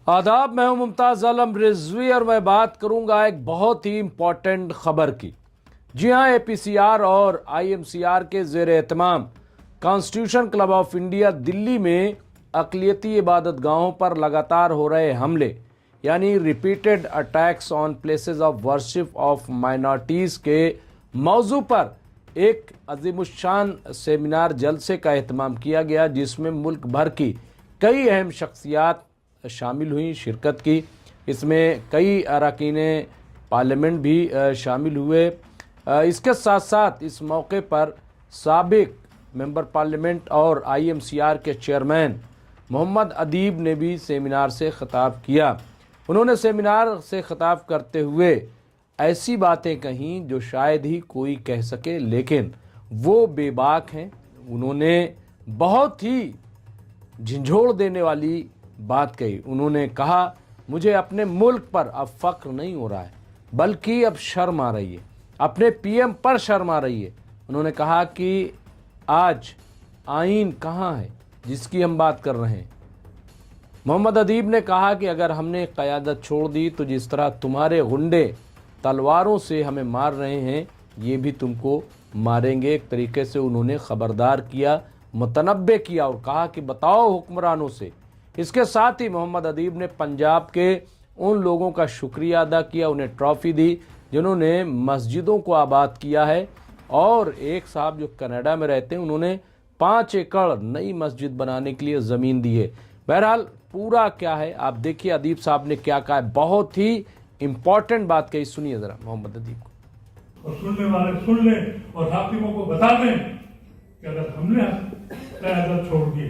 आदाब, मैं हूं मुमताज़ आलम रिजवी और मैं बात करूंगा एक बहुत ही इम्पोर्टेंट खबर की। जी हां, APCR और IMCR के ज़ेर एहतमाम constitution club of India Delhi में अक़लियती इबादत गाहों पर लगातार हो रहे हमले यानी repeated attacks on places of worship of minorities के मौजू पर एक अज़ीमुश्शान सेमिनार जलसे का एहतमाम किया गया, जिसमें मुल्क भर की कई अहम शख्सियात शामिल हुई, शिरकत की। इसमें कई अरकान पार्लियामेंट भी शामिल हुए। इसके साथ साथ इस मौके पर साबिक मेंबर पार्लियामेंट और IMCR के चेयरमैन मोहम्मद अदीब ने भी सेमिनार से ख़िताब किया। उन्होंने सेमिनार से ख़िताब करते हुए ऐसी बातें कहीं जो शायद ही कोई कह सके, लेकिन वो बेबाक हैं। उन्होंने बहुत ही झंझोड़ देने वाली बात कही। उन्होंने कहा, मुझे अपने मुल्क पर अब फ़ख्र नहीं हो रहा है, बल्कि अब शर्म आ रही है, अपने PM पर शर्म आ रही है। उन्होंने कहा कि आज आइन कहाँ है जिसकी हम बात कर रहे हैं। मोहम्मद अदीब ने कहा कि अगर हमने क़यादत छोड़ दी तो जिस तरह तुम्हारे गुंडे तलवारों से हमें मार रहे हैं, ये भी तुमको मारेंगे। एक तरीके से उन्होंने ख़बरदार किया, मुतनब्बे किया और कहा कि बताओ हुक्मरानों से। इसके साथ ही मोहम्मद अदीब ने पंजाब के उन लोगों का शुक्रिया अदा किया, उन्हें ट्रॉफ़ी दी जिन्होंने मस्जिदों को आबाद किया है। और एक साहब जो कनाडा में रहते हैं, उन्होंने 5 एकड़ नई मस्जिद बनाने के लिए ज़मीन दी है। बहरहाल पूरा क्या है आप देखिए, अदीब साहब ने क्या कहा है। बहुत ही इम्पॉर्टेंट बात कही, सुनिए ज़रा मोहम्मद अदीब को। और सुनने वाले सुन लें और हाकिमों को बता दें कि अगर हमने क़यादत छोड़ दी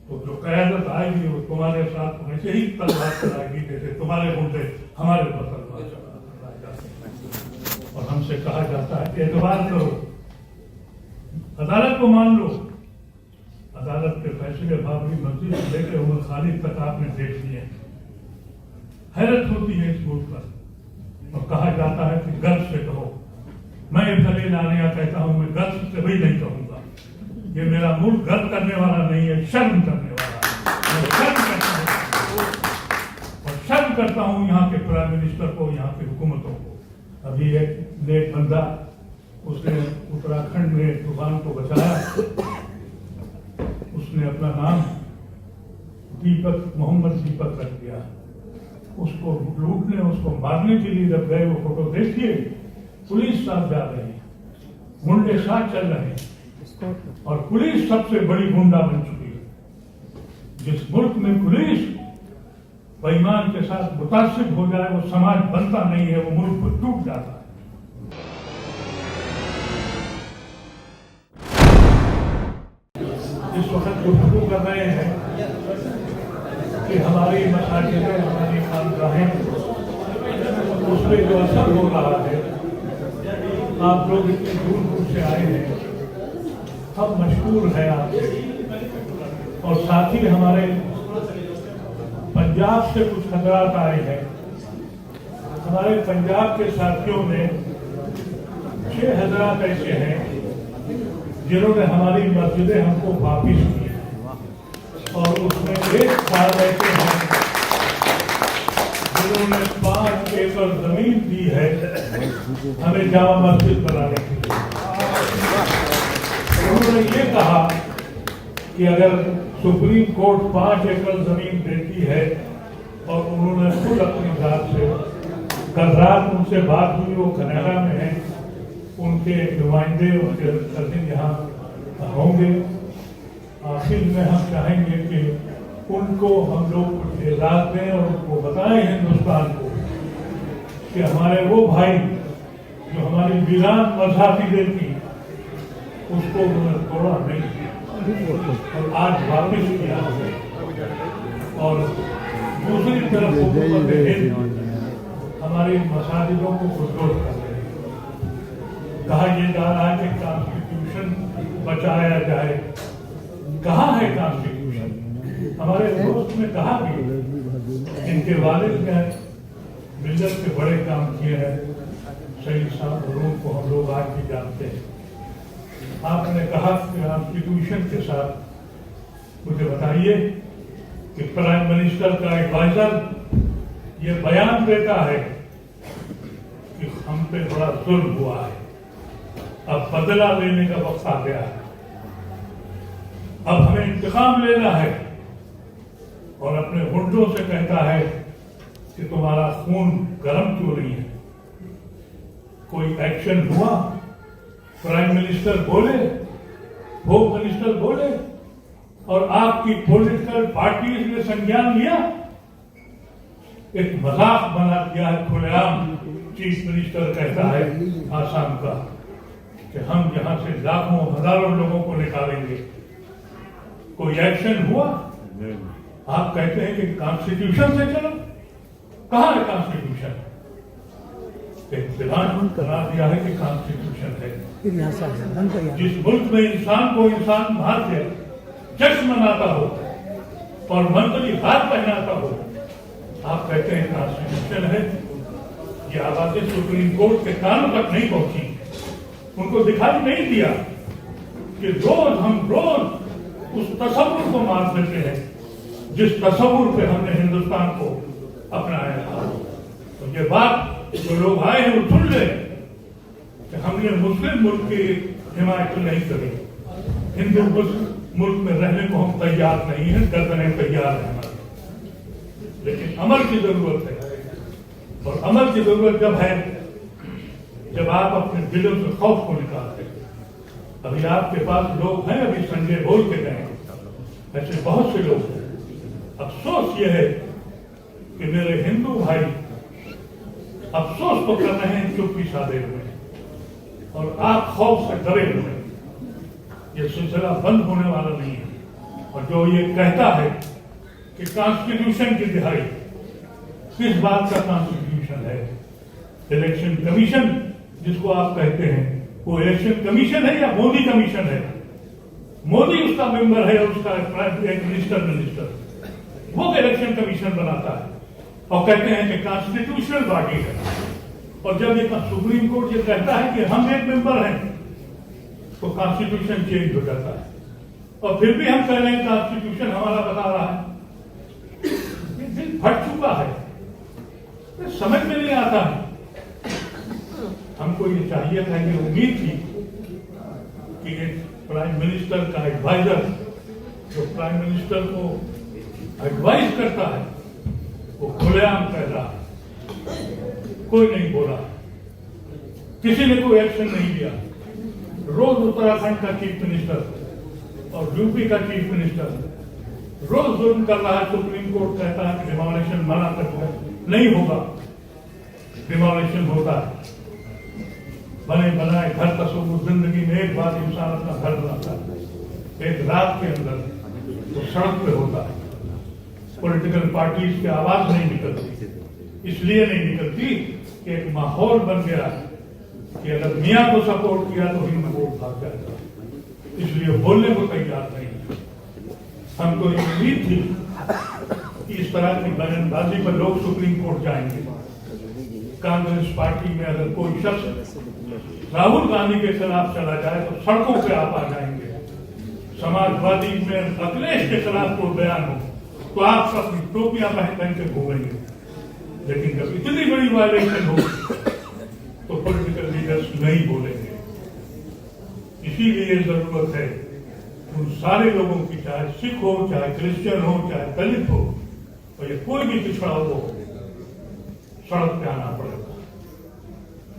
तो जो क़यादत आएगी वो तुम्हारे साथ वैसे ही तलवार चलाएगी जैसे तुम्हारे गुंडे हमारे पर तलवार चलाए जाते हैं। और हमसे कहा जाता है कि एतबार करो, अदालत को मान लो। अदालत के फैसले बाबरी मस्जिद से लेकर उमर खालिद तक आपने देख लिए। हैरत होती है इस मुल्क पर। और कहा जाता है कि गर्व से कहो। मैं दलील आलिया कहता हूं, मैं गर्व से भी नहीं कहूंगा। ये मेरा मुल्क गर्व करने वाला नहीं है, शर्म करने वाला है। मैं शर्म करता हूं और शर्म करता हूं यहाँ के प्राइम मिनिस्टर को, यहाँ की हुकूमतों को। अभी एक नेक बंदा, उसने उत्तराखंड में तूफान को बचाया। उसने अपना नाम दीपक, मोहम्मद दीपक रख दिया। उसको लूटने, उसको मारने के लिए जब गए, वो फोटो देखिए, पुलिस साथ जा रही है, गुंडे साथ चल रहे हैं और पुलिस सबसे बड़ी गुंडा बन चुकी है। जिस मुल्क में पुलिस बेईमान के साथ मुतासिब हो जाए, वो समाज बनता नहीं है, वो मुल्क टूट जाता है। इस वक्त गुफ्तगू कर रहे हैं कि हमारी मसाजिदें, हमारी खानगाहें, उसमें जो असर हो रहा है। आप लोग इतने दूर दूर से आए हैं, हम मशहूर हैं आपसे। और साथ ही हमारे पंजाब से कुछ हजरात आए हैं। हमारे पंजाब के साथियों में 6 हजरात ऐसे हैं जिन्होंने हमारी मस्जिदें हमको वापिस की, और उसमें 1 साल ऐसे हैं जिन्होंने 5 एकड़ जमीन दी है हमें जामा मस्जिद बनाने के लिए। उन्होंने ये कहा कि अगर सुप्रीम कोर्ट 5 एकड़ जमीन देती है, और उन्होंने खुद अपनी जात से कल रात उनसे बात हुई, वो कनाडा में हैं, उनके नुमाइंदे, उनके कजिन यहाँ होंगे। आखिर में हम चाहेंगे कि उनको हम लोग कुछ एजाज़ दें और उनको बताएं हिंदुस्तान को कि हमारे वो भाई जो हमारी वीरान मज़ाहिदें थी, उसको उन्होंने तोड़ा नहीं और आज वापिस किया। और दूसरी तरफ हमारी मसाजिदों को पुरजोर कर रहे हैं। कहा यह जा रहा है कि कॉन्स्टिट्यूशन बचाया जाए। कहाँ है कॉन्स्टिट्यूशन? हमारे दोस्त ने कहा कि इनके वालिद ने मिल्लत के बड़े काम किए हैं। सईद साहब रूम को हम लोग आज भी जानते हैं। आपने कहा कि कॉन्स्टिट्यूशन के साथ मुझे बताइए कि प्राइम मिनिस्टर का एडवाइजर ये बयान देता है कि हम पे बड़ा जुल्म हुआ है, अब बदला लेने का वक्त आ गया है, अब हमें इंतकाम लेना है, और अपने गुंडों से कहता है कि तुम्हारा खून गर्म क्यों नहीं है। कोई एक्शन हुआ? प्राइम मिनिस्टर बोले, होम मिनिस्टर बोले, और आपकी पॉलिटिकल पार्टीज ने संज्ञान लिया? एक मजाक बना दिया है खुलेआम। चीफ मिनिस्टर कहता है आसाम का कि हम यहां से लाखों हजारों लोगों को निकालेंगे। कोई एक्शन हुआ? आप कहते हैं कि कॉन्स्टिट्यूशन से चलो। कहां है कॉन्स्टिट्यूशन? एक विधान बना दिया है कि कॉन्स्टिट्यूशन है। जिस मुल्क में इंसान को इंसान मार के जश्न मनाता हो और मंत्री हाथ पहनाता हो, आप कहते हैं कॉन्स्टिट्यूशन है। ये आवाजें सुप्रीम कोर्ट के कानों तक नहीं पहुंची, उनको दिखाई नहीं दिया कि हम रोज उस तस्वुर को मार देते हैं जिस तस्वुर पे हमने हिंदुस्तान को अपनाया था। तो ये बात जो लोग आए हैं वो सुन ले कि हमने मुस्लिम मुल्क की हिमायत नहीं करी, हिंदू मुल्क में रहने को हम तैयार नहीं है, गर्दनें तैयार है हमारी, लेकिन अमल की जरूरत है। और अमल की जरूरत जब है जब आप अपने दिलों से खौफ को निकालते हैं। अभी आपके पास लोग हैं, अभी संजय बोल के गए, ऐसे बहुत से लोग हैं। अफसोस यह है कि मेरे हिंदू भाई अफसोस तो कर रहे हैं चुप्पी साधे हुए, और आप खौफ से डरे हुए। ये सिलसिला बंद होने वाला नहीं है। और जो ये कहता है कि कॉन्स्टिट्यूशन की दिहाई, किस बात का कॉन्स्टिट्यूशन है? इलेक्शन कमीशन जिसको आप कहते हैं, वो इलेक्शन कमीशन है या मोदी कमीशन है? मोदी उसका मेंबर है, उसका मिनिस्टर वो इलेक्शन कमीशन बनाता है और कहते हैं कि कॉन्स्टिट्यूशनल बॉडी है। और जब ये सुप्रीम कोर्ट ये कहता है कि हम एक मेंबर हैं, तो कॉन्स्टिट्यूशन चेंज हो जाता है। और फिर भी हम कह रहे हैं कॉन्स्टिट्यूशन हमारा बता रहा है। ये दिल फट चुका है, समझ में नहीं आता है। हमको ये चाहिए था, ये उम्मीद थी कि एक प्राइम मिनिस्टर का एडवाइजर जो प्राइम मिनिस्टर को एडवाइस करता है वो खुलेआम कह रहा है। कोई नहीं बोला, किसी ने कोई एक्शन नहीं लिया। रोज उत्तराखंड का चीफ मिनिस्टर और यूपी का चीफ मिनिस्टर रोज जुल्म कर रहा है। सुप्रीम कोर्ट कहता है कि डिमोलिशन मना करता नहीं होगा, डिमोलिशन होता है। बने बनाए घर तस्वुर, जिंदगी में एक बार इंसान अपना घर बनाता है, एक रात के अंदर वो सड़क पे होता है। पॉलिटिकल पार्टीज की आवाज नहीं निकलती, इसलिए नहीं निकलती कि एक माहौल बन गया कि अगर मियां को सपोर्ट किया तो हिंदू वोट भाग जाएगा, इसलिए बोलने को तैयार नहीं। हमको ये उम्मीद थी कि इस तरह की बयानबाजी पर लोग सुप्रीम कोर्ट जाएंगे। कांग्रेस पार्टी में अगर कोई शख्स राहुल गांधी के खिलाफ चला जाए तो सड़कों पे आप आ जाएंगे। समाजवादी में अखिलेश के खिलाफ कोई बयान हो तो आप सब टोपियां पहन के घूमेंगे। लेकिन जब इतनी बड़ी वायलेशन हो तो पॉलिटिकल लीडर्स नहीं बोलेंगे। इसीलिए जरूरत है उन सारे लोगों की, चाहे सिख हो, चाहे क्रिश्चियन हो, चाहे दलित हो, और ये कोई भी पिछड़ा हो, सड़क पे आना पड़ेगा।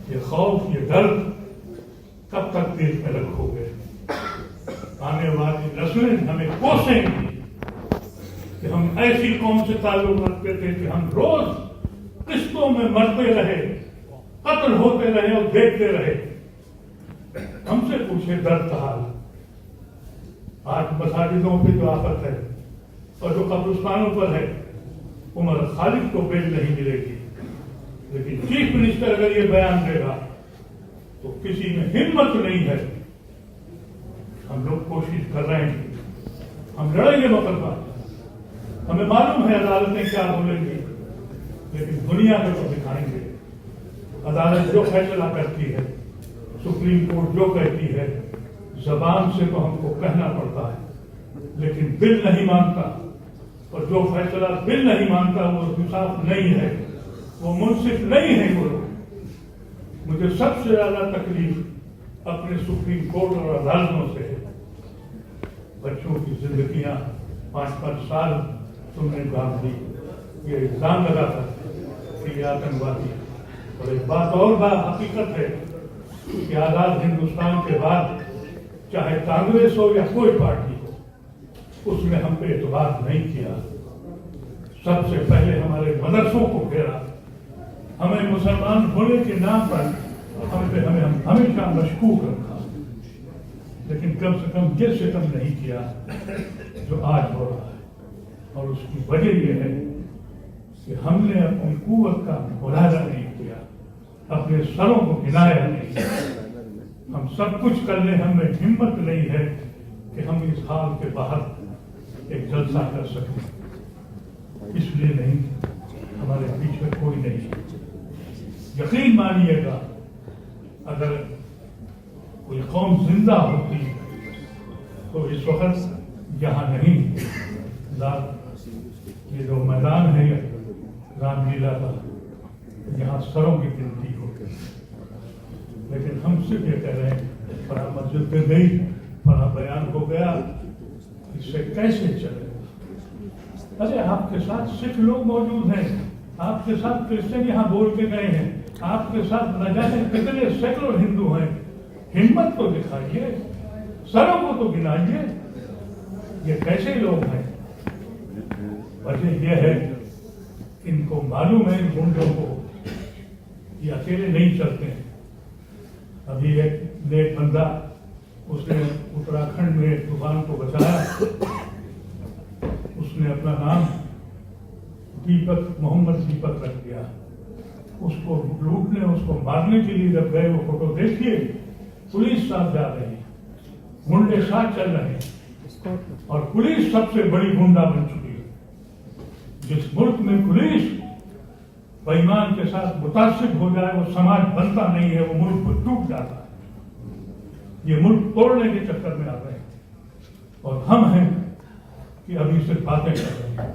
ये खौफ, ये दर्द कब तक देश में रखोगे? आने वाली नस्लें हमें कोसेंगी कि हम ऐसी कौम से ताल्लुक रखते थे कि हम रोज किस्तों में मरते रहे, कत्ल होते रहे और देखते रहे। हमसे पूछे दर्द का हाल। आज मसाजिदों पे जो आफत है और जो कब्रिस्तानों पर है, उमर खालिद को बेल नहीं मिलेगी। लेकिन चीफ मिनिस्टर अगर ये बयान देगा तो किसी में हिम्मत नहीं है। हम लोग कोशिश कर रहे हैं, हम लड़ेंगे मुकदमा, हमें मालूम है अदालतें क्या बोलेंगी, लेकिन दुनिया को तो दिखाएंगे। अदालत जो फैसला करती है, सुप्रीम कोर्ट जो कहती है, जबान से तो हमको कहना पड़ता है, लेकिन दिल नहीं मानता। اور جو فیصلہ دل نہیں مانتا وہ انصاف نہیں ہے، وہ منصف نہیں ہے وہ لوگ۔ مجھے سب سے زیادہ تکلیف اپنے سپریم کورٹ اور عدالتوں سے ہے۔ بچوں کی زندگیاں 5-5 سال تم نے گزار دی، یہ الزام لگا تھا کہ یہ آتنکوادی۔ اور ایک بات اور حقیقت ہے کہ آزاد ہندوستان کے بعد چاہے کانگریس ہو یا کوئی پارٹی ہو، اس نے ہم پہ اعتبار نہیں کیا۔ سب سے پہلے ہمارے مدرسوں کو گھیرا، ہمیں مسلمان ہونے کے نام پر ہمیں ہمیشہ مشکوک رکھا، لیکن کم سے کم یہ ستم نہیں کیا جو آج ہو رہا ہے۔ اور اس کی وجہ یہ ہے کہ ہم نے اپنی قوت کا مظاہرہ نہیں کیا، اپنے سروں کو ہلایا نہیں۔ ہم سب کچھ کر لیں، ہمیں ہمت نہیں ہے کہ ہم اس حال کے باہر ایک جلسہ کر سکیں۔ اس لیے نہیں، ہمارے بیچ میں کوئی نہیں۔ یقین مانیے گا، اگر کوئی قوم زندہ ہوتی تو اس وقت یہاں نہیں، یہ جو میدان ہے رام لیلا کا، یہاں سروں کی گنتی ہو گئی۔ لیکن ہم صرف یہ کہہ رہے ہیں، فلاں مسجد پہ گئی، فلاں بیان ہو گیا، اس سے کیسے چلے؟ ارے آپ کے ساتھ سکھ لوگ موجود ہیں، آپ کے ساتھ کرسچن یہاں بول کے گئے ہیں، آپ کے ساتھ نہ جانے کتنے سینکڑوں ہندو ہیں۔ ہمت تو دکھائیے، سروں کو تو گنائیے، یہ کیسے لوگ ہیں؟ وجہ یہ ہے ان کو معلوم ہے، ان گنڈوں کو یہ اکیلے نہیں چلتے ہیں۔ ابھی ایک نیک بندہ، اس نے اتراکھنڈ میں طوفان کو بچایا، اس نے اپنا نام محمد دیپک رکھ دیا۔ اس کو لوٹنے، اس کو مارنے کے لیے جب گئے، وہ فوٹو دیکھیے، پولیس ساتھ جا رہی ہے، گنڈے ساتھ چل رہے ہیں، اور پولیس سب سے بڑی گنڈا بن چکی ہے۔ جس ملک میں پولیس بے ایمان کے ساتھ متاثر ہو جائے، وہ سماج بنتا نہیں ہے، وہ ملک ٹوٹ جاتا ہے۔ یہ ملک توڑنے کے چکر میں آ رہے ہیں، اور ہم ہیں کہ ابھی صرف باتیں کر رہے ہیں۔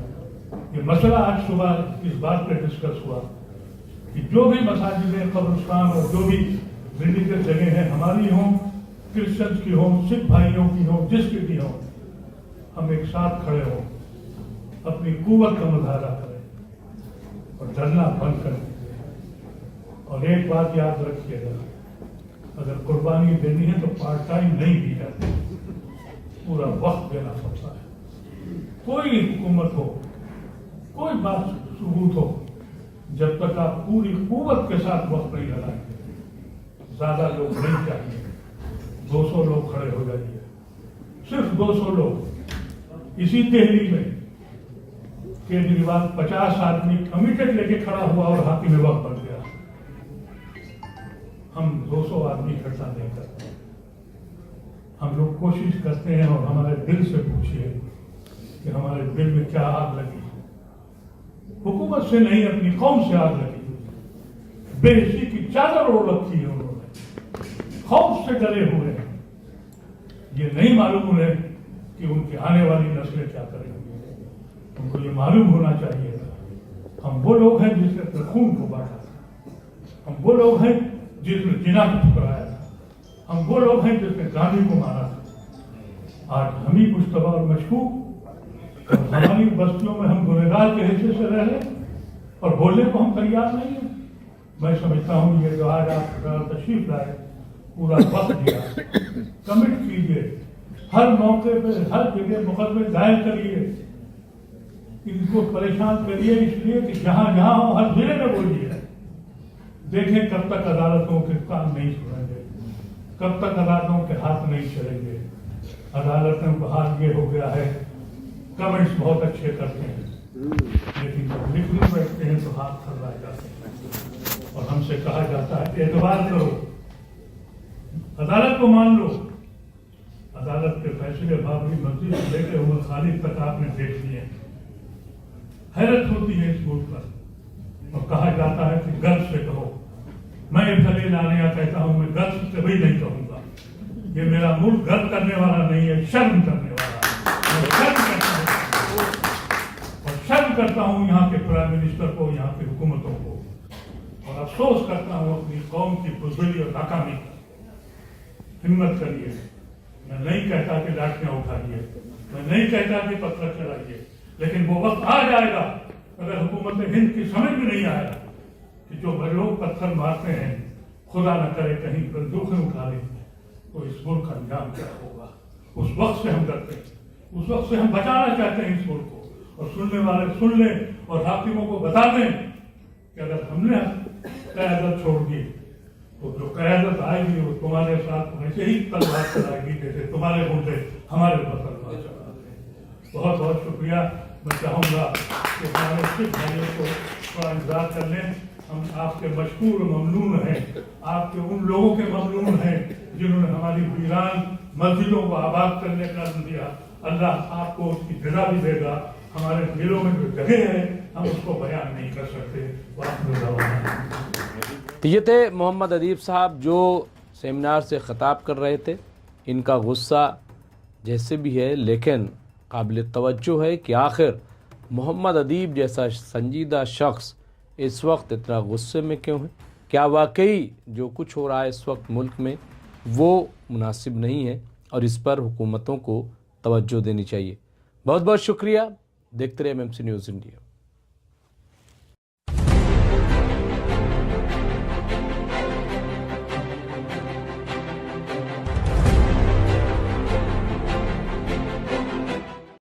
یہ مسئلہ آج صبح اس بات پہ ڈسکس ہوا کہ جو بھی مساجدیں، قبرستان اور جو بھی ریلیجیس جگہ ہیں، ہماری ہوں، کرسچنس کی ہوں، سکھ بھائیوں کی ہوں، جس کی بھی ہوں، ہم ایک ساتھ کھڑے ہوں، اپنی قوت کا مظاہرہ کریں اور ڈرنا بند کریں۔ اور ایک بات یاد رکھیے گا، اگر قربانی دینی ہے تو پارٹ ٹائم نہیں دی جاتی، پورا وقت دینا پڑتا ہے۔ کوئی حکومت ہو، کوئی بات ثبوت ہو، جب تک آپ پوری قوت کے ساتھ وقت نہیں لگائیں گے، زیادہ لوگ نہیں چاہیے، 200 لوگ کھڑے ہو جائیے، صرف 200 لوگ۔ اسی دہلی میں کیجریوال 50 آدمی کمیٹڈ لے کے کھڑا ہوا اور حاکم وقت بن گیا۔ ہم 200 آدمی اکٹھا نہیں کرتے، ہم لوگ کوشش کرتے ہیں، اور ہمارے دل سے پوچھیے کہ ہمارے دل میں کیا آگ لگی۔ حکومت سے نہیں، اپنی قوم سے آگ لگی، بے حسی کی چادر اوڑھ رکھی ہے انہوں نے، خوف سے ڈرے ہوئے ہیں۔ یہ نہیں معلوم ہے کہ ان کی آنے والی نسلیں کیا کریں گی، ان کو یہ معلوم ہونا چاہیے۔ ہم وہ لوگ ہیں جس نے اپنے خون کو بانٹا تھا، ہم وہ لوگ ہیں جس نے جنا کو ٹھکرایا تھا، ہم وہ لوگ ہیں جس نے گاندھی کو مارا تھا۔ آج ہم ہی مشتبہ اور مشکوک، ہماری بستیوں میں ہم گنہگار کے حیثیت سے رہ رہے ہیں، اور بولنے کو ہم تیار نہیں ہیں۔ میں سمجھتا ہوں یہ جو آج آپ تشریف لائے، پورا وقت دیا، کمٹ کیجیے، ہر موقع پہ ہر جگہ مقدمے دائر کریے، ان کو پریشان کریے، اس لیے کہ جہاں جہاں ہو ہر ضلع میں بولیے۔ دیکھیں کب تک عدالتوں کے کام نہیں سنیں گے، کب تک عدالتوں کے ہاتھ نہیں چلیں گے۔ عدالتوں کا حال یہ ہو گیا ہے، کمنٹس بہت اچھے کرتے ہیں، لیکن جب لکھنے بیٹھتے ہیں تو ہاتھ تھرائے جاتے ہیں، اور ہم سے کہا جاتا ہے اعتبار کرو، عدالت کو مان لو۔ عدالت کے فیصلے بابری مسجد سے لے کے عمر خالد تک آپ نے دیکھ لیے، حیرت ہوتی ہے اس ملک پر، اور کہا جاتا ہے کہ گرو سے کہو۔ میں ابتدائی لانے کہتا ہوں، میں گرو سے کبھی نہیں کہوں گا، یہ میرا ملک گرو کرنے والا نہیں ہے، شرم کرنے والا ہے۔ करता हूँ यहाँ के प्राइम मिनिस्टर को, यहाँ की हुकूमतों को, और अफसोस करता हूँ अपनी कौम की बुज़दिली और नाकामी पर। हिम्मत करिए, मैं नहीं कहता कि लाठियां उठाइए, मैं नहीं कहता कि पत्थर चलाइए, लेकिन वो वक्त आ जाएगा अगर हुकूमत हिंद की समझ में नहीं आया कि जो लोग पत्थर मारते हैं, खुदा न करे कहीं बंदूकें उठा लें, तो इस मुल्क का अंजाम क्या होगा। उस वक्त से हम डरते हैं, उस वक्त से हम बचाना चाहते हैं इस मुल्क को। और सुनने वाले सुन लें और हाकिमों को बता दें कि अगर हमने क़यादत छोड़ दी तो जो क़यादत आएगी वो तुम्हारे साथ वैसे ही तलवार चलाएगी जैसे तुम्हारे मुद्दे हमारे पर तलवार चलाते हैं। बहुत बहुत शुक्रिया। मैं चाहूँगा कि हमारे सिख भाइयों को थोड़ा इंतजार कर लें। हम आपके मशहूर ममनून हैं, आपके उन लोगों के ममनून हैं जिन्होंने हमारी वीरान मस्जिदों को आबाद करने का दिया। अल्लाह आपको उसकी जगह भी देगा। हमारे दिलों में जो जगह है हम उसको बयान नहीं कर सकते। तो ये थे मोहम्मद अदीब साहब जो सेमिनार से ख़िताब कर रहे थे। इनका गुस्सा जैसे भी है, लेकिन काबिल तवज्जो है कि आखिर मोहम्मद अदीब जैसा संजीदा शख्स इस वक्त इतना गुस्से में क्यों है। क्या वाकई जो कुछ हो रहा है इस वक्त मुल्क में वो मुनासिब नहीं है, और इस पर हुकूमतों को तवज्जो देनी चाहिए। बहुत बहुत शुक्रिया। देखते रहे MMC न्यूज़ इंडिया।